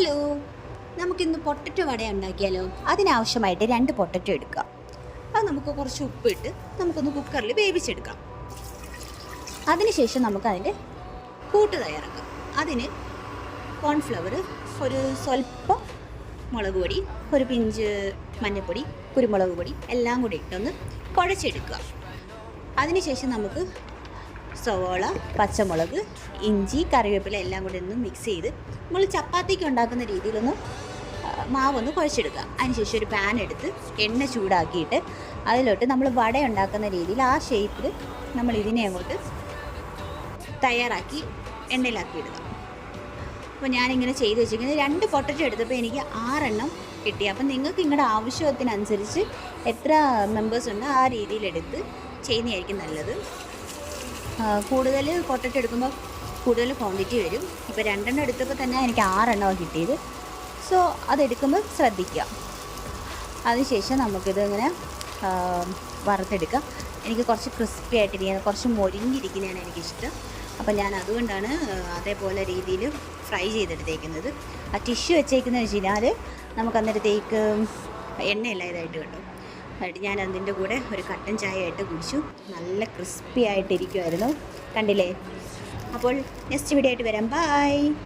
Hello, നമുക്കിന്ന് potato വട ഉണ്ടാക്കിയാലോ? അതിനാവശ്യമായിട്ട് 2 potato എടുക്കാം. അത് നമുക്ക് കുറച്ച് ഉപ്പിട്ട് നമുക്കൊന്ന് കുക്കറിൽ വേവിച്ചെടുക്കാം. അതിനുശേഷം നമുക്കതിൻ്റെ കൂട്ട് തയ്യാറാക്കാം. അതിന് കോൺഫ്ലവർ, ഒരു സ്വല്പം മുളക് പൊടി, ഒരു പിഞ്ച് മഞ്ഞൾപ്പൊടി, കുരുമുളക് പൊടി എല്ലാം കൂടി ഇട്ടൊന്ന് കുഴച്ചെടുക്കുക. അതിനുശേഷം നമുക്ക് സവോള, പച്ചമുളക്, ഇഞ്ചി, കറിവേപ്പില എല്ലാം കൂടി ഒന്ന് മിക്സ് ചെയ്ത് നമ്മൾ ചപ്പാത്തിക്ക് ഉണ്ടാക്കുന്ന രീതിയിലൊന്ന് മാവൊന്ന് കുഴച്ചെടുക്കുക. അതിനുശേഷം ഒരു പാൻ എടുത്ത് എണ്ണ ചൂടാക്കിയിട്ട് അതിലോട്ട് നമ്മൾ വട ഉണ്ടാക്കുന്ന രീതിയിൽ ആ ഷേപ്പിൽ നമ്മൾ ഇതിനെ അങ്ങോട്ട് തയ്യാറാക്കി എണ്ണയിലാക്കി ഇടുക. അപ്പോൾ ഞാനിങ്ങനെ ചെയ്ത് വെച്ചിരിക്കുന്നത് 2 പൊട്ടറ്റോ എടുത്തപ്പോൾ എനിക്ക് 6 എണ്ണം കിട്ടി. അപ്പം നിങ്ങൾക്ക് നിങ്ങളുടെ ആവശ്യത്തിനനുസരിച്ച് എത്ര മെമ്പേഴ്സ് ഉണ്ട് ആ രീതിയിലെടുത്ത് ചെയ്യുന്നതായിരിക്കും നല്ലത്. കൂടുതൽ പൊട്ടറ്റോ എടുക്കുമ്പോൾ കൂടുതൽ ക്വാണ്ടിറ്റി വരും. ഇപ്പോൾ 2 എണ്ണം എടുത്തപ്പോൾ തന്നെ എനിക്ക് 6 എണ്ണമാണ് കിട്ടിയത്. സോ അതെടുക്കുമ്പോൾ ശ്രദ്ധിക്കുക. അതിനുശേഷം നമുക്കിത് ഇങ്ങനെ വറുത്തെടുക്കാം. എനിക്ക് കുറച്ച് ക്രിസ്പി ആയിട്ടിരിക്കുന്നത്, കുറച്ച് മൊരിഞ്ഞിരിക്കുന്നതാണ് എനിക്കിഷ്ടം. അപ്പോൾ ഞാൻ അതുകൊണ്ടാണ് അതേപോലെ രീതിയിൽ ഫ്രൈ ചെയ്തെടുത്തേക്കുന്നത്. ആ ടിഷ്യൂ വെച്ചേക്കുന്നത് വെച്ച് കഴിഞ്ഞാൽ നമുക്ക് അന്നേരത്തേക്ക് എണ്ണയെല്ലാം ഇതായിട്ട് കിട്ടും. എന്നിട്ട് ഞാൻ അതിൻ്റെ കൂടെ ഒരു കട്ടൻ ചായ ആയിട്ട് കുടിച്ചു. നല്ല ക്രിസ്പി ആയിട്ടിരിക്കുമായിരുന്നു, കണ്ടില്ലേ? അപ്പോൾ നെക്സ്റ്റ് വീഡിയോ ആയിട്ട് വരാം. ബൈ.